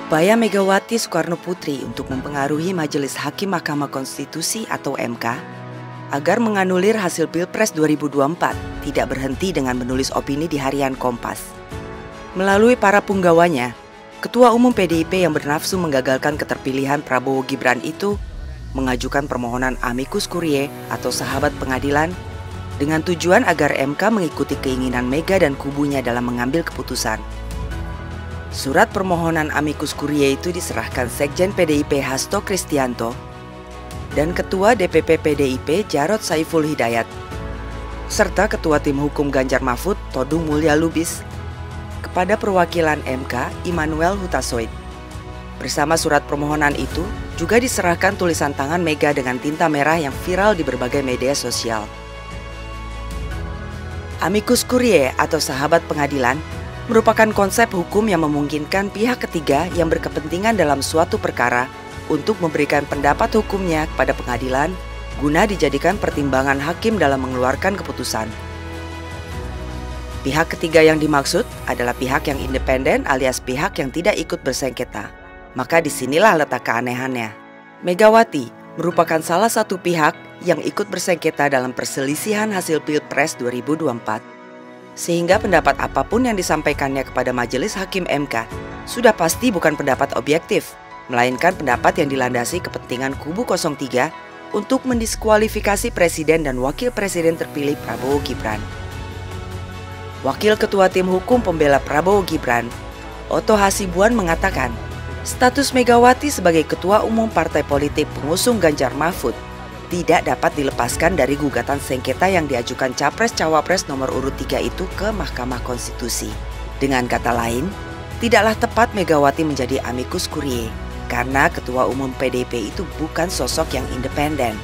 Upaya Megawati Soekarnoputri untuk mempengaruhi Majelis Hakim Mahkamah Konstitusi atau MK agar menganulir hasil Pilpres 2024 tidak berhenti dengan menulis opini di harian Kompas. Melalui para punggawanya, Ketua Umum PDIP yang bernafsu menggagalkan keterpilihan Prabowo Gibran itu mengajukan permohonan amicus curiae atau sahabat pengadilan dengan tujuan agar MK mengikuti keinginan Mega dan kubunya dalam mengambil keputusan. Surat permohonan amicus curiae itu diserahkan Sekjen PDIP Hasto Kristianto dan Ketua DPP PDIP Jarod Saiful Hidayat, serta Ketua Tim Hukum Ganjar Mahfud Todung Mulya Lubis kepada perwakilan MK Immanuel Hutasoid. Bersama surat permohonan itu juga diserahkan tulisan tangan Mega dengan tinta merah yang viral di berbagai media sosial. Amicus curiae atau sahabat pengadilan merupakan konsep hukum yang memungkinkan pihak ketiga yang berkepentingan dalam suatu perkara untuk memberikan pendapat hukumnya kepada pengadilan guna dijadikan pertimbangan hakim dalam mengeluarkan keputusan. Pihak ketiga yang dimaksud adalah pihak yang independen alias pihak yang tidak ikut bersengketa. Maka disinilah letak keanehannya. Megawati merupakan salah satu pihak yang ikut bersengketa dalam perselisihan hasil Pilpres 2024. Sehingga pendapat apapun yang disampaikannya kepada Majelis Hakim MK sudah pasti bukan pendapat objektif, melainkan pendapat yang dilandasi kepentingan kubu 03 untuk mendiskualifikasi Presiden dan Wakil Presiden terpilih Prabowo Gibran. Wakil Ketua Tim Hukum Pembela Prabowo Gibran, Otto Hasibuan mengatakan, status Megawati sebagai Ketua Umum Partai Politik pengusung Ganjar Mahfud tidak dapat dilepaskan dari gugatan sengketa yang diajukan Capres-Cawapres nomor urut 3 itu ke Mahkamah Konstitusi. Dengan kata lain, tidaklah tepat Megawati menjadi amicus curiae karena Ketua Umum PDIP itu bukan sosok yang independen.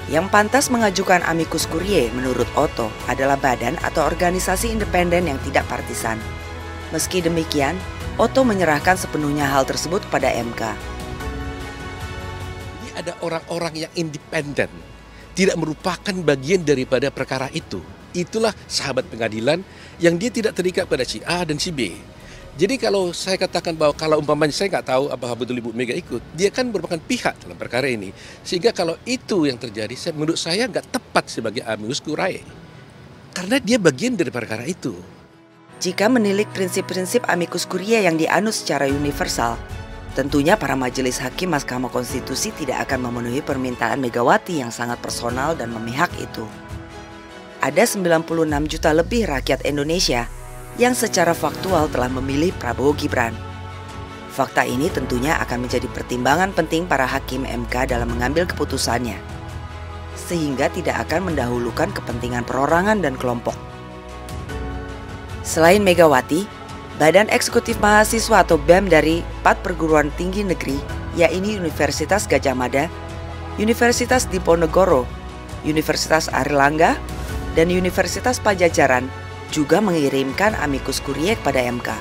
Yang pantas mengajukan amicus curiae menurut Otto adalah badan atau organisasi independen yang tidak partisan. Meski demikian, Otto menyerahkan sepenuhnya hal tersebut kepada MK. Ada orang-orang yang independen, tidak merupakan bagian daripada perkara itu. Itulah sahabat pengadilan yang dia tidak terikat pada si A dan si B. Jadi kalau saya katakan bahwa kalau umpamanya saya nggak tahu apakah betul Ibu Mega ikut, dia kan merupakan pihak dalam perkara ini. Sehingga kalau itu yang terjadi, menurut saya nggak tepat sebagai amicus curiae. Karena dia bagian dari perkara itu. Jika menilik prinsip-prinsip amicus curiae yang dianut secara universal, tentunya para majelis hakim Mahkamah Konstitusi tidak akan memenuhi permintaan Megawati yang sangat personal dan memihak itu. Ada 96 juta lebih rakyat Indonesia yang secara faktual telah memilih Prabowo Gibran. Fakta ini tentunya akan menjadi pertimbangan penting para hakim MK dalam mengambil keputusannya, sehingga tidak akan mendahulukan kepentingan perorangan dan kelompok. Selain Megawati, Badan Eksekutif Mahasiswa atau BEM dari 4 perguruan tinggi negeri, yaitu Universitas Gadjah Mada, Universitas Diponegoro, Universitas Airlangga, dan Universitas Pajajaran juga mengirimkan amicus curiae kepada MK.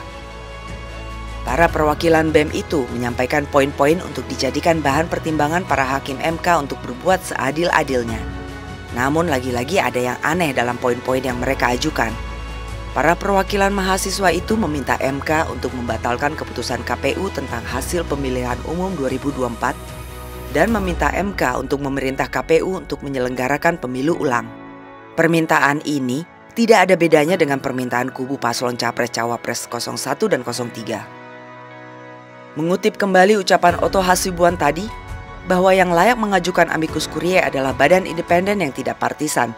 Para perwakilan BEM itu menyampaikan poin-poin untuk dijadikan bahan pertimbangan para hakim MK untuk berbuat seadil-adilnya. Namun lagi-lagi ada yang aneh dalam poin-poin yang mereka ajukan. Para perwakilan mahasiswa itu meminta MK untuk membatalkan keputusan KPU tentang hasil pemilihan umum 2024 dan meminta MK untuk memerintah KPU untuk menyelenggarakan pemilu ulang. Permintaan ini tidak ada bedanya dengan permintaan kubu paslon Capres-Cawapres 01 dan 03. Mengutip kembali ucapan Otto Hasibuan tadi, bahwa yang layak mengajukan amicus curiae adalah badan independen yang tidak partisan,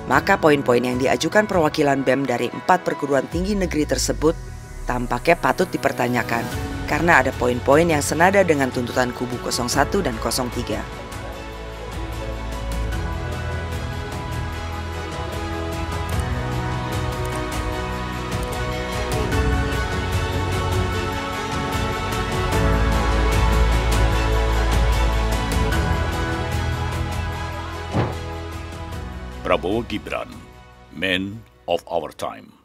maka poin-poin yang diajukan perwakilan BEM dari 4 perguruan tinggi negeri tersebut tampaknya patut dipertanyakan karena ada poin-poin yang senada dengan tuntutan kubu 01 dan 03. Prabowo Gibran, Man of Our Time.